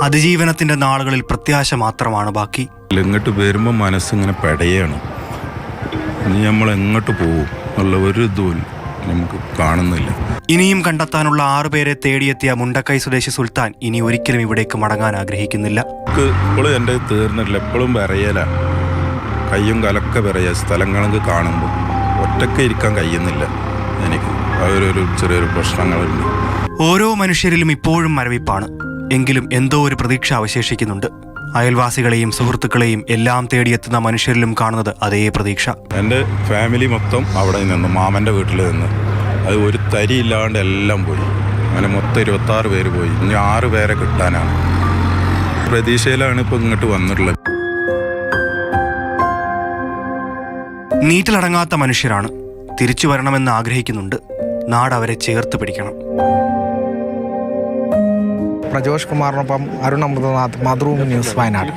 അതിജീവനത്തിന്റെ നാളുകളിൽ പ്രത്യാശ മാത്രമാണ് ബാക്കി. ഇങ്ങോട്ട് വരുമ്പോൾ മനസ്സിങ്ങനെ പെടയാണ്. ഇനി നമ്മൾ എങ്ങോട്ട് പോകും എന്നുള്ള ഒരു ഇതും നമുക്ക് കാണുന്നില്ല. ഇനിയും കണ്ടെത്താനുള്ള 6 പേരെ തേടിയെത്തിയ മുണ്ടക്കൈ സ്വദേശി സുൽത്താൻ ഇനി ഒരിക്കലും ഇവിടേക്ക് മടങ്ങാൻ ആഗ്രഹിക്കുന്നില്ല. ഇപ്പോഴും എൻ്റെ തീർന്നില്ല. എപ്പോഴും വിറയല, കയ്യും കലക്കെ വിറയ. സ്ഥലങ്ങളൊക്കെ കാണുമ്പോൾ ഒറ്റയ്ക്ക് ഇരിക്കാൻ കഴിയുന്നില്ല എനിക്ക്. അതൊരു ചെറിയൊരു പ്രശ്നങ്ങളുണ്ട്. ഓരോ മനുഷ്യരിലും ഇപ്പോഴും മരവിപ്പാണ്. എങ്കിലും എന്തോ ഒരു പ്രതീക്ഷ അവശേഷിക്കുന്നുണ്ട്. അയൽവാസികളെയും സുഹൃത്തുക്കളെയും എല്ലാം തേടിയെത്തുന്ന മനുഷ്യരിലും കാണുന്നത് അതേ പ്രതീക്ഷ. എൻ്റെ ഫാമിലി മൊത്തം അവിടെ നിന്ന്, മാമൻ്റെ വീട്ടിൽ നിന്ന്, അത് ഒരു തരി ഇല്ലാണ്ട് എല്ലാം പോയി. അങ്ങനെ മൊത്തം 26 പേര് പോയി. ഇനി 6 പേരെ കിട്ടാനാണ്. പ്രതീക്ഷയിലാണ് ഇപ്പോൾ ഇങ്ങോട്ട് വന്നിട്ടുള്ളത്. നീറ്റിലടങ്ങാത്ത മനുഷ്യരാണ്. തിരിച്ചു വരണമെന്ന് ആഗ്രഹിക്കുന്നുണ്ട്. നാട് അവരെ ചേർത്ത് പിടിക്കണം. പ്രജോഷ് കുമാറിനൊപ്പം അരുൺ അമൃതനാഥ്, മാതൃഭൂമി ന്യൂസ്, വയനാട്.